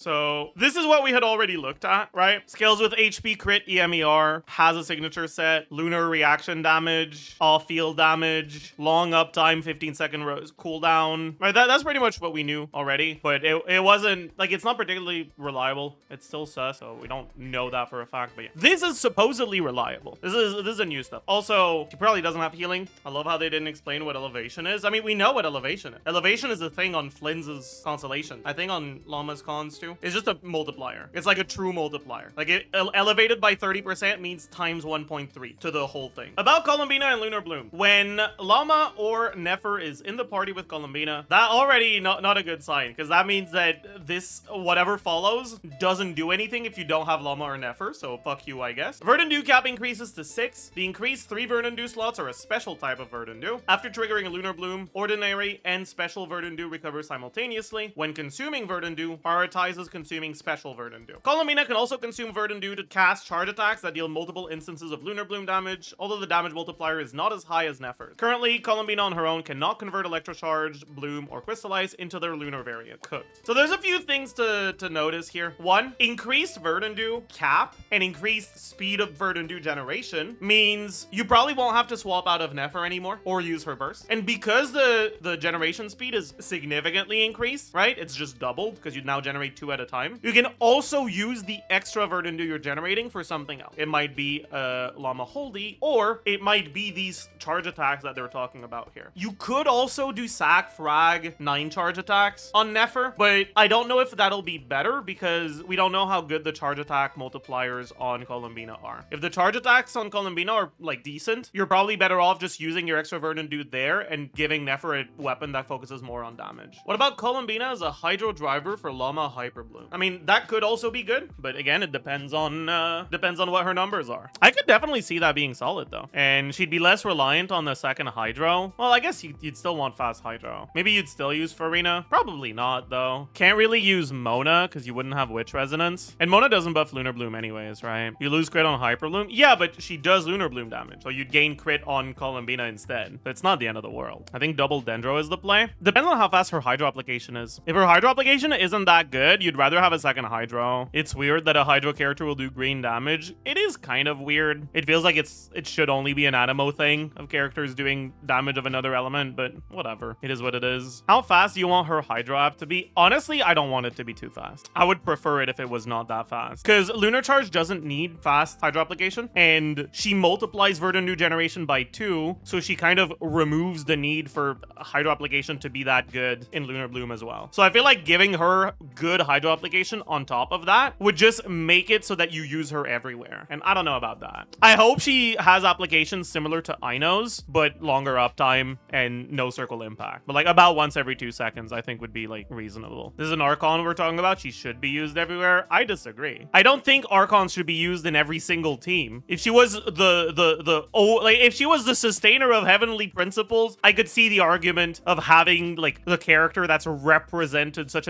So this is what we had already looked at, right? Scales with HP, crit, EMER, has a signature set, lunar reaction damage, off-field damage, long uptime, 15-second cooldown. Right, that's pretty much what we knew already, but it wasn't, like, it's not particularly reliable. It's still sus, so we don't know that for a fact, but yeah. This is supposedly reliable. This is a new stuff. Also, she probably doesn't have healing. I love how they didn't explain what elevation is. I mean, we know what elevation is. Elevation is a thing on Flins' constellation. I think on Lauma's cons too. It's just a multiplier. It's like a true multiplier. Like, it elevated by 30% means times 1.3 to the whole thing. About Columbina and Lunar Bloom. When Lauma or Nefer is in the party with Columbina, that already not a good sign, because that means that this, whatever follows, doesn't do anything if you don't have Lauma or Nefer, so fuck you, I guess. Verdun cap increases to 6. The increased 3 Verdun slots are a special type of Verdun. After triggering a Lunar Bloom, ordinary and special Verdun recover simultaneously. When consuming Verdun prioritizes consuming special Verdun. Columbina can also consume Verdun to cast charge attacks that deal multiple instances of Lunar Bloom damage, although the damage multiplier is not as high as Nefer's. Currently, Columbina on her own cannot convert Electrocharge, Bloom, or Crystallize into their Lunar variant. Cooked. So there's a few things to notice here. One, increased Verdun cap and increased speed of Verdun generation means you probably won't have to swap out of Nefer anymore or use her burst. And because the generation speed is significantly increased, right? It's just doubled because you now generate 2 at a time. You can also use the extra Verdun you're generating for something else. It might be Llama Holdy, or it might be these charge attacks that they're talking about here. You could also do sack, frag, 9 charge attacks on Nefer, but I don't know if that'll be better because we don't know how good the charge attack multipliers on Columbina are. If the charge attacks on Columbina are like decent, you're probably better off just using your extra Verdun there and giving Nefer a weapon that focuses more on damage. What about Columbina as a hydro driver for Lauma hyperbloom? I mean, that could also be good, but again, it depends on what her numbers are. I could definitely see that being solid though, and she'd be less reliant on the second hydro. Well, I guess you'd still want fast hydro. Maybe you'd still use Furina. Probably not though. Can't really use Mona because you wouldn't have Witch Resonance, and Mona doesn't buff Lunar Bloom anyways, right? You lose crit on hyperbloom. Yeah, but she does Lunar Bloom damage, so you'd gain crit on Columbina instead. But it's not the end of the world. I think double dendro is the play. Depends on how fast her hydro application is. If her hydro application isn't that good, you'd rather have a second hydro. It's weird that a hydro character will do green damage. It is kind of weird. It feels like it should only be an animo thing of characters doing damage of another element, but whatever. It is what it is. How fast do you want her hydro app to be? Honestly, I don't want it to be too fast. I would prefer it if it was not that fast, because Lunar Charge doesn't need fast hydro application, and she multiplies Verdun generation by 2, so she kind of removes the need for hydro application to be that good in Lunar Bloom as well. So I feel like giving her good hydro application on top of that would just make it so that you use her everywhere, and I don't know about that. I hope she has applications similar to Ino's, but longer uptime and no circle impact, but like about once every 2 seconds I think would be like reasonable. This is an Archon we're talking about. She should be used everywhere. I disagree. I don't think Archons should be used in every single team. If she was if she was the sustainer of heavenly principles, I could see the argument of having like the character that's represented such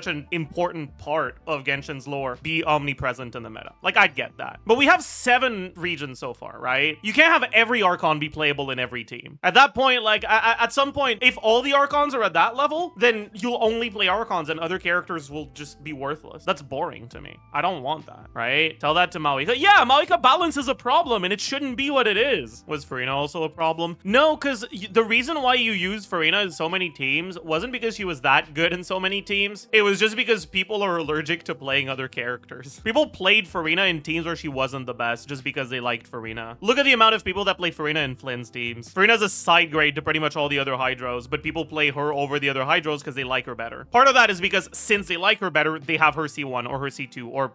an important part of Genshin's lore be omnipresent in the meta. Like, I'd get that. But we have 7 regions so far, right? You can't have every Archon be playable in every team. At that point, like, at some point, if all the Archons are at that level, then you'll only play Archons and other characters will just be worthless. That's boring to me. I don't want that, right? Tell that to Maoika. Yeah, Maoika balance is a problem and it shouldn't be what it is. Was Furina also a problem? No, because the reason why you used Furina in so many teams wasn't because she was that good in so many teams. It was just because people are allergic to playing other characters. People played Furina in teams where she wasn't the best just because they liked Furina. Look at the amount of people that play Furina in Flynn's teams. Furina's a side grade to pretty much all the other Hydros, but people play her over the other Hydros because they like her better. Part of that is because since they like her better, they have her C1 or her C2 or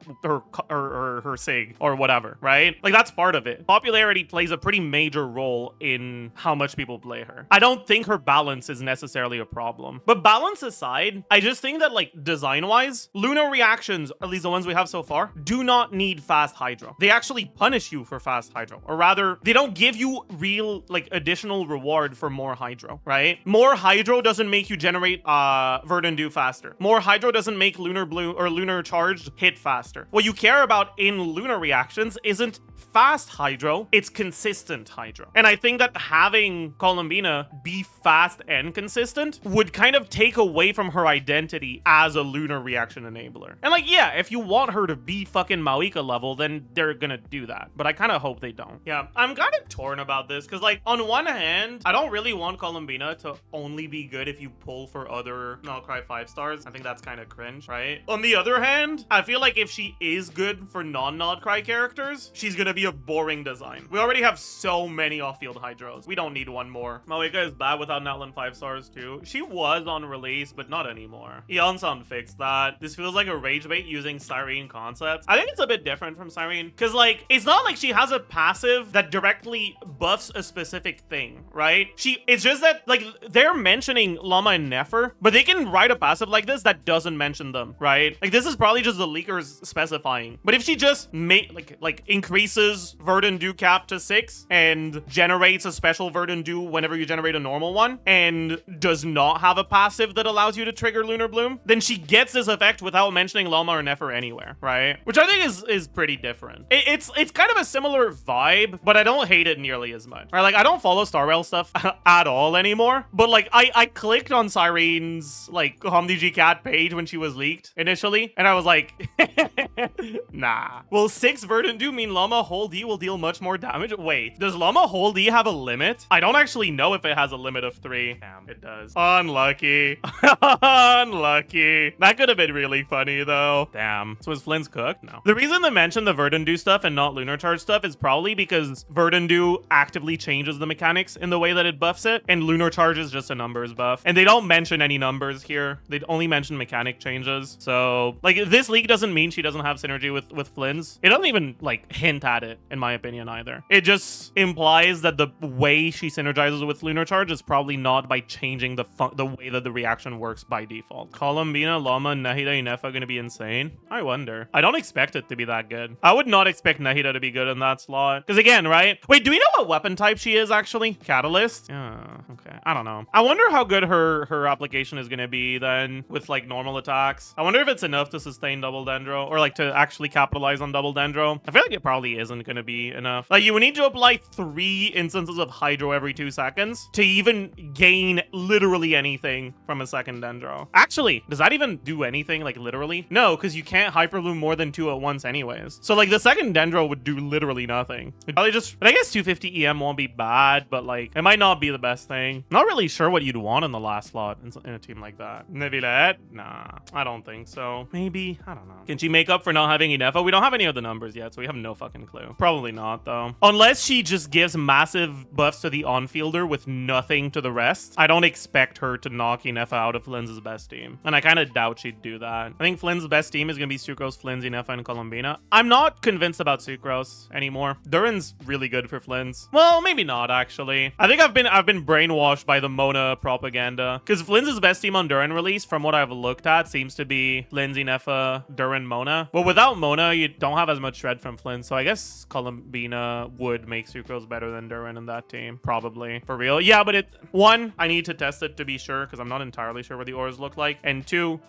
her SIG or whatever, right? Like, that's part of it. Popularity plays a pretty major role in how much people play her. I don't think her balance is necessarily a problem. But balance aside, I just think that, like, design-wise, Lunar reactions, at least the ones we have so far, do not need fast Hydro. They actually punish you for fast Hydro. Or rather, they don't give you real, like, additional reward for more Hydro, right? More Hydro doesn't make you generate Verdun faster. More Hydro doesn't make Lunar Blue or Lunar Charged hit faster. What you care about in Lunar reactions isn't fast Hydro, it's consistent Hydro. And I think that having Columbina be fast and consistent would kind of take away from her identity as a Lunar reaction reaction enabler. And like, yeah, if you want her to be fucking Maoika level, then they're gonna do that. But I kind of hope they don't. Yeah, I'm kind of torn about this because like on one hand, I don't really want Columbina to only be good if you pull for other Nod-Krai 5 stars. I think that's kind of cringe, right? On the other hand, I feel like if she is good for non-Nod-Krai characters, she's gonna be a boring design. We already have so many off-field hydros. We don't need one more. Maoika is bad without Natlan 5 stars too. She was on release, but not anymore. Eonson fixed that. This feels like a rage bait using Cyrene concepts. I think it's a bit different from Cyrene because like it's not like she has a passive that directly buffs a specific thing, right? It's just that like they're mentioning Lauma and Neffa, but they can write a passive like this that doesn't mention them, right? Like this is probably just the leakers specifying. But if she just increases Verdant Dew cap to 6 and generates a special Verdant Dew whenever you generate a normal one and does not have a passive that allows you to trigger Lunar Bloom, then she gets this effect without mentioning Lauma or Neffa anywhere, right? Which I think is pretty different. It's kind of a similar vibe, but I don't hate it nearly as much. Right? Like I don't follow Star Rail stuff at all anymore, but like I clicked on Cyrene's like HomDG Cat page when she was leaked initially, and I was like, nah. Will 6 Verdant Dew mean Lauma Hold E will deal much more damage? Wait, does Lauma Hold E have a limit? I don't actually know if it has a limit of 3. Damn, it does. Unlucky. Unlucky. That could have been really funny though. Damn. So is Flynn's cooked? No. The reason they mention the Verdant Dew stuff and not Lunar Charge stuff is probably because Verdant Dew actively changes the mechanics in the way that it buffs it, and Lunar Charge is just a numbers buff. And they don't mention any numbers here. They only mention mechanic changes. So like this leak doesn't mean she doesn't have synergy with Flynn's. It doesn't even like hint at it in my opinion either. It just implies that the way she synergizes with Lunar Charge is probably not by changing the way that the reaction works by default. Columbina Lauma Nahida Ineffa gonna be insane? I wonder. I don't expect it to be that good. I would not expect Nahida to be good in that slot. Because again, right? Wait, do we know what weapon type she is actually? Catalyst? Yeah, okay. I don't know. I wonder how good her application is gonna be then with like normal attacks. I wonder if it's enough to sustain double dendro or like to actually capitalize on double dendro. I feel like it probably isn't gonna be enough. Like you would need to apply 3 instances of hydro every 2 seconds to even gain literally anything from a second dendro. Actually, does that even do anything like literally? No, because you can't hyperbloom more than 2 at once anyways. So like the second dendro would do literally nothing. It'd probably just, but I guess 250 EM won't be bad, but like it might not be the best thing. Not really sure what you'd want in the last slot in a team like that. Nevilette? Nah, I don't think so. Maybe, I don't know. Can she make up for not having Ineffa? We don't have any of the numbers yet, so we have no fucking clue. Probably not though. Unless she just gives massive buffs to the on-fielder with nothing to the rest, I don't expect her to knock Ineffa out of Flynn's best team. And I kind of doubt she'd do that. I think Flynn's best team is going to be Sucrose, Flynn's, Ineffa, and Columbina. I'm not convinced about Sucrose anymore. Durin's really good for Flynn's. Well, maybe not actually. I think I've been brainwashed by the Mona propaganda. Because Flynn's best team on Durin release, from what I've looked at, seems to be Flynn's, Ineffa, Durin, Mona. Well, without Mona, you don't have as much shred from Flynn. So I guess Columbina would make Sucrose better than Durin in that team. Probably. For real. Yeah, but one, I need to test it to be sure because I'm not entirely sure what the auras look like. And 2,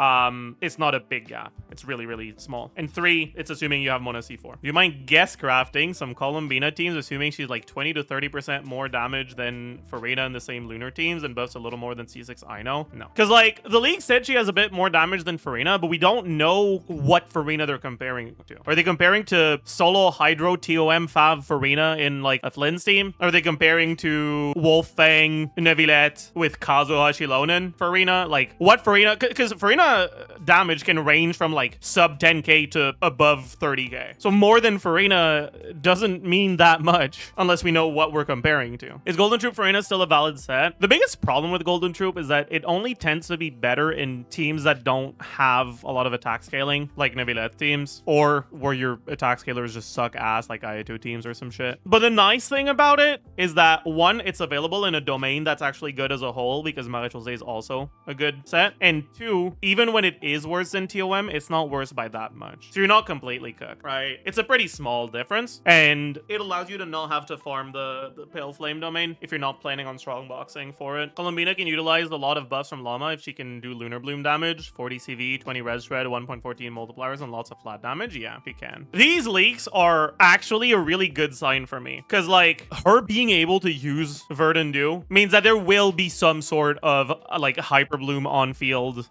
it's not a big gap. It's really, really small. And 3, it's assuming you have Mona C4. You might guess crafting some Columbina teams, assuming she's like 20 to 30% more damage than Furina in the same lunar teams and buffs a little more than C6 I know. No. Because like the league said she has a bit more damage than Furina, but we don't know what Furina they're comparing to. Are they comparing to solo Hydro TOM Fav Furina in like a Flynn's team? Are they comparing to Wolffang Nevilette with Kazuo Hashilonen Furina? Like what Furina? Because Furina damage can range from like sub 10k to above 30k. So more than Furina doesn't mean that much unless we know what we're comparing to. Is Golden Troop Furina still a valid set? The biggest problem with Golden Troop is that it only tends to be better in teams that don't have a lot of attack scaling, like Nevilette teams, or where your attack scalers just suck ass, like IA2 teams or some shit. But the nice thing about it is that 1, it's available in a domain that's actually good as a whole because Maréchal is also a good set, and 2, even when it is worse than TOM, it's not worse by that much. So you're not completely cooked, right? It's a pretty small difference, and it allows you to not have to farm the Pale Flame domain if you're not planning on strong boxing for it. Columbina can utilize a lot of buffs from Lauma if she can do Lunar Bloom damage, 40 CV, 20 res shred, 1.14 multipliers, and lots of flat damage. Yeah, she can. These leaks are actually a really good sign for me, because like her being able to use Verdant Dew means that there will be some sort of like hyperbloom on field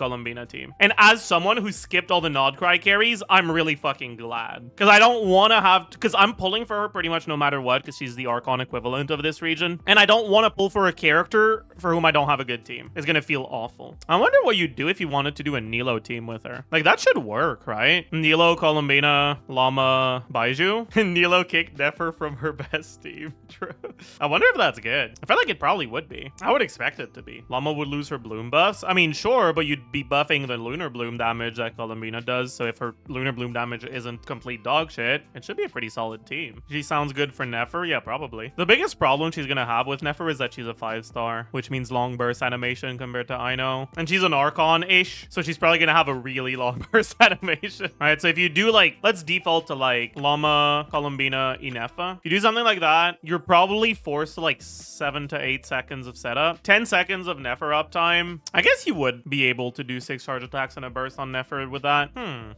Columbina team. And as someone who skipped all the Nod-Krai carries, I'm really fucking glad. Because I don't want to have... Because I'm pulling for her pretty much no matter what, because she's the Archon equivalent of this region. And I don't want to pull for a character for whom I don't have a good team. It's going to feel awful. I wonder what you'd do if you wanted to do a Nilo team with her. Like, that should work, right? Nilo, Columbina, Lauma, Baiju. Nilo kicked Neffer from her best team. True. I wonder if that's good. I feel like it probably would be. I would expect it to be. Lauma would lose her bloom buffs. I mean, sure, but you'd be buffing the lunar bloom damage that Columbina does. So if her lunar bloom damage isn't complete dog shit, it should be a pretty solid team. She sounds good for Neffer. Yeah, probably. The biggest problem she's gonna have with Neffer is that she's a 5-star, which means long burst animation compared to Aino. And she's an Archon-ish, so she's probably gonna have a really long burst animation. Right, so if you do like, let's default to like Lauma, Columbina, Ineffa. If you do something like that, you're probably forced to like 7 to 8 seconds of setup. 10 seconds of Neffer uptime. I guess you would be able to do 6 charge attacks in a burst on Neffer with that.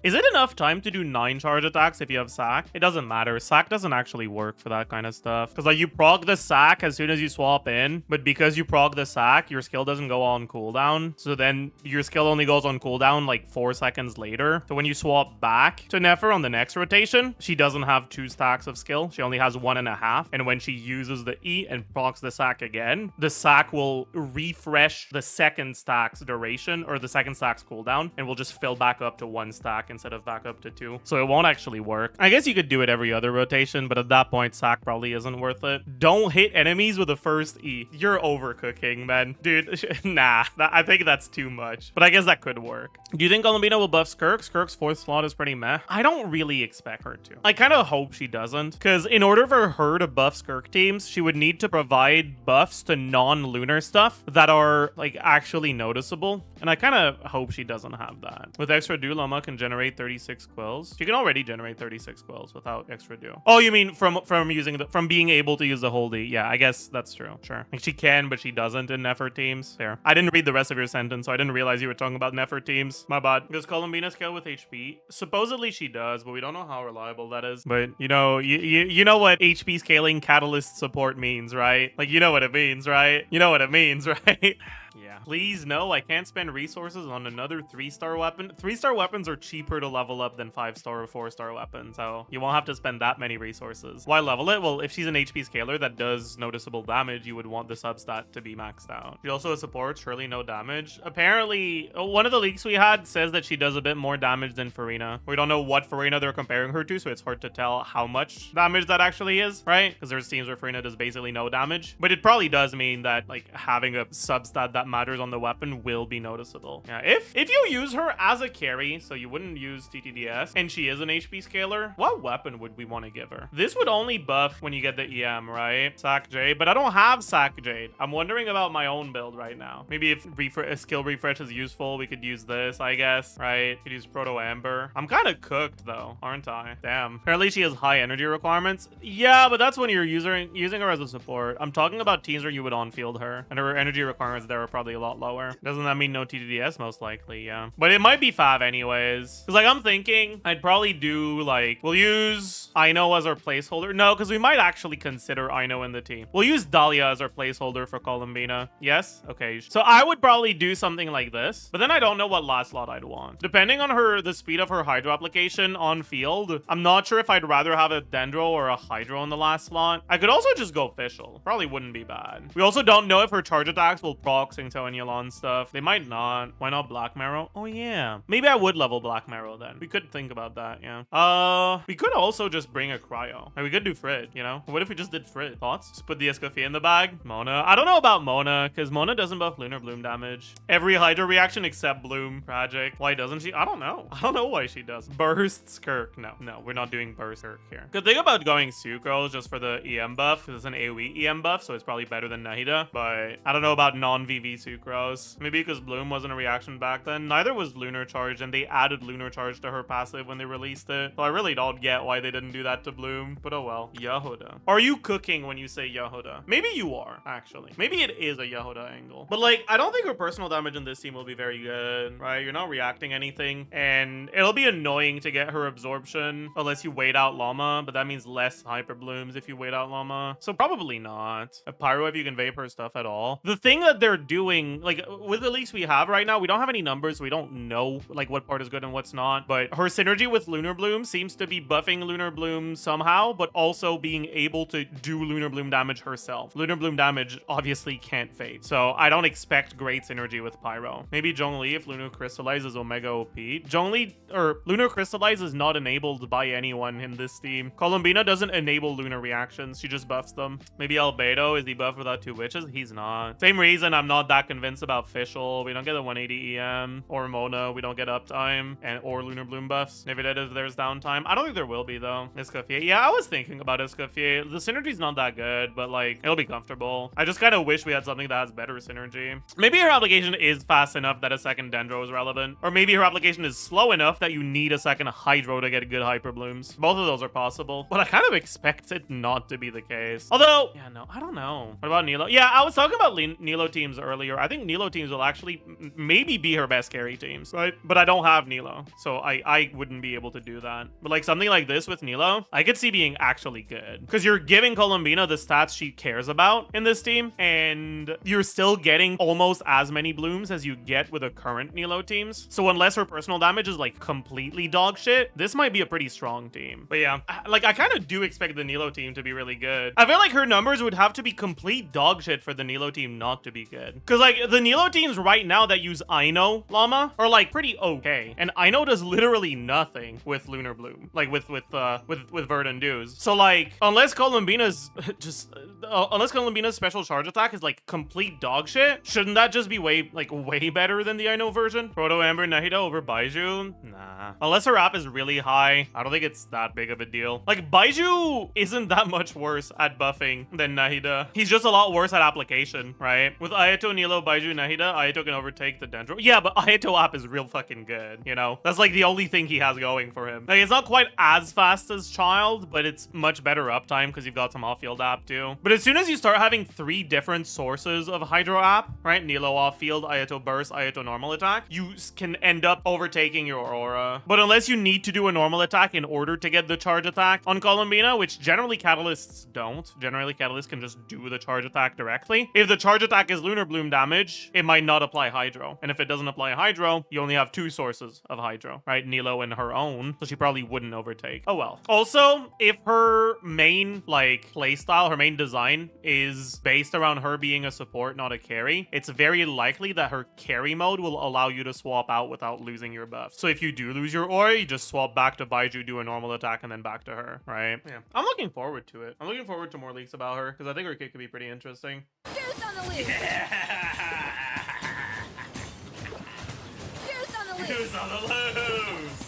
Is it enough time to do 9 charge attacks if you have sack? It doesn't matter. Sack doesn't actually work for that kind of stuff. Because like you proc the sack as soon as you swap in, but because you proc the sack, your skill doesn't go on cooldown. So then your skill only goes on cooldown like 4 seconds later. So when you swap back to Neffer on the next rotation, she doesn't have 2 stacks of skill. She only has 1.5. And when she uses the E and procs the sack again, the sack will refresh the second stack's duration or the second stack's cooldown and will just fill back up to 1 stack instead of back up to 2. So it won't actually work. I guess you could do it every other rotation, but at that point, sack probably isn't worth it. Don't hit enemies with the first E. You're overcooking, man. Dude, nah. I think that's too much. But I guess that could work. Do you think Columbina will buff Skirk? Skirk's 4th slot is pretty meh. I don't really expect her to. I kind of hope she doesn't. Because in order for her to buff Skirk teams, she would need to provide buffs to non-lunar stuff that are like actually noticeable. And I kind of hope she doesn't have that. With extra do, Lauma can generate 36 quills. She can already generate 36 quills without extra do. Oh, you mean from being able to use the whole D? Yeah, I guess that's true. Sure. Like she can, but she doesn't in Neffer teams. Fair. I didn't read the rest of your sentence, so I didn't realize you were talking about Neffer teams. My bad. Does Columbina scale with HP? Supposedly she does, but we don't know how reliable that is. But you know what HP scaling catalyst support means, right? Like you know what it means, right? You know what it means, right? Yeah. Please, no, I can't spend resources on another 3-star weapon. 3-star weapons are cheaper to level up than 5-star or 4-star weapons, so you won't have to spend that many resources. Why level it? Well, if she's an HP scaler that does noticeable damage, you would want the substat to be maxed out. She also supports surely no damage. Apparently, one of the leaks we had says that she does a bit more damage than Furina. We don't know what Furina they're comparing her to, so it's hard to tell how much damage that actually is, right? Because there's teams where Furina does basically no damage. But it probably does mean that like having a substat that matters on the weapon will be noticeable. Yeah, if you use her as a carry, so you wouldn't use TTDS, and she is an HP scaler, what weapon would we want to give her? This would only buff when you get the EM, right? Sack Jade, but I don't have Sack Jade. I'm wondering about my own build right now. Maybe if a skill refresh is useful, we could use this, I guess, right? Could use Proto Amber. I'm kind of cooked though, aren't I? Damn. Apparently she has high energy requirements. Yeah, but that's when you're using her as a support. I'm talking about teams where you would on-field her, and her energy requirements there are probably a lot lower. Doesn't that mean no TTDS? Most likely, yeah. But it might be Fav anyways. Because like I'm thinking I'd probably do like, we'll use Aino as our placeholder. No, because we might actually consider Aino in the team. We'll use Dahlia as our placeholder for Columbina. Yes? Okay. So I would probably do something like this. But then I don't know what last slot I'd want. Depending on the speed of her Hydro application on field, I'm not sure if I'd rather have a Dendro or a Hydro in the last slot. I could also just go official. Probably wouldn't be bad. We also don't know if her charge attacks will proc Singto and Yelan stuff. They might not. Why not Black Marrow? Oh yeah. Maybe I would level Black Marrow then. We could think about that, yeah. We could also just bring a Cryo. Like, we could do Frid, you know? What if we just did Frid? Thoughts? Just put the Escoffier in the bag. Mona. I don't know about Mona, because Mona doesn't buff Lunar Bloom damage. Every Hydro reaction except Bloom. Tragic. Why doesn't she? I don't know. I don't know why she does. Burst Skirk. No, we're not doing Burst Skirk here. Good thing about going Sucrose just for the EM buff, because it's an AoE EM buff, so it's probably better than Nahida, but I don't know about non-VV Sucrose. Maybe because Bloom wasn't a reaction back then. Neither was Lunar Charge, and they added Lunar Charge to her passive when they released it. So I really don't get why they didn't do that to Bloom, but oh well. Yahoda. Are you cooking when you say Yahoda? Maybe you are, actually. Maybe it is a Yahoda angle. But like, I don't think her personal damage in this team will be very good, right? You're not reacting anything, and it'll be annoying to get her absorption unless you wait out Lauma, but that means less hyperblooms if you wait out Lauma. So probably not. A Pyro if you can vape her stuff at all. The thing that they're doing doing, like, with the leaks we have right now, we don't have any numbers, so we don't know, like, what part is good and what's not. But her synergy with Lunar Bloom seems to be buffing Lunar Bloom somehow, but also being able to do Lunar Bloom damage herself. Lunar Bloom damage obviously can't fade, so I don't expect great synergy with Pyro. Maybe Zhongli if Lunar Crystallize is Omega OP. Zhongli, or Lunar Crystallize is not enabled by anyone in this team. Columbina doesn't enable Lunar reactions, she just buffs them. Maybe Albedo, is he buffed without 2 witches? He's not. Same reason I'm not that convinced about Fischl. We don't get a 180 EM, or Mona, we don't get uptime, and or Lunar Bloom buffs. Maybe that is there's downtime. I don't think there will be though. Escoffier. Yeah, I was thinking about Escoffier. The synergy's not that good, but like, it'll be comfortable. I just kind of wish we had something that has better synergy. Maybe her application is fast enough that a second dendro is relevant. Or maybe her application is slow enough that you need a second hydro to get good hyperblooms. Both of those are possible, but I kind of expect it not to be the case. Although, yeah, no, I don't know. What about Nilo? Yeah, I was talking about Nilo teams earlier. I think Nilo teams will actually maybe be her best carry teams, right? But I don't have Nilo, so I wouldn't be able to do that. But like something like this with Nilo, I could see being actually good because you're giving Columbina the stats she cares about in this team, and you're still getting almost as many blooms as you get with the current Nilo teams. So unless her personal damage is like completely dog shit, this might be a pretty strong team. But yeah, like I kind of do expect the Nilo team to be really good. I feel like her numbers would have to be complete dog shit for the Nilo team not to be good. Because like the Nilo teams right now that use Aino Llama are like pretty okay, and Aino does literally nothing with Lunar Bloom, like with Verdant Dews. So like unless Columbina's unless Columbina's special charge attack is like complete dog shit, shouldn't that just be way better than the Aino version? Proto Amber Nahida over Baiju? Nah. Unless her app is really high, I don't think it's that big of a deal. Like Baiju isn't that much worse at buffing than Nahida. He's just a lot worse at application, right? With Ayato, Nilo, Baiju, Nahida, Ayato can overtake the Dendro. Yeah, but Ayato app is real fucking good, you know? That's like the only thing he has going for him. Like, it's not quite as fast as Child, but it's much better uptime because you've got some off-field app too. But as soon as you start having 3 different sources of Hydro app, right? Nilo off-field, Ayato burst, Ayato normal attack, you can end up overtaking your Aura. But unless you need to do a normal attack in order to get the charge attack on Columbina, which generally Catalysts don't. Generally, Catalysts can just do the charge attack directly. If the charge attack is Lunar Bloom damage, it might not apply Hydro. And if it doesn't apply Hydro, you only have 2 sources of Hydro, right? Nilo and her own, so she probably wouldn't overtake. Oh well. Also, if her main, like, playstyle, her main design is based around her being a support, not a carry, it's very likely that her carry mode will allow you to swap out without losing your buff. So if you do lose your aura, you just swap back to Baiju, do a normal attack, and then back to her, right? Yeah. I'm looking forward to it. I'm looking forward to more leaks about her, because I think her kit could be pretty interesting. Deuce on the loose! Yeah! Deuce on the loose! Deuce on the loose!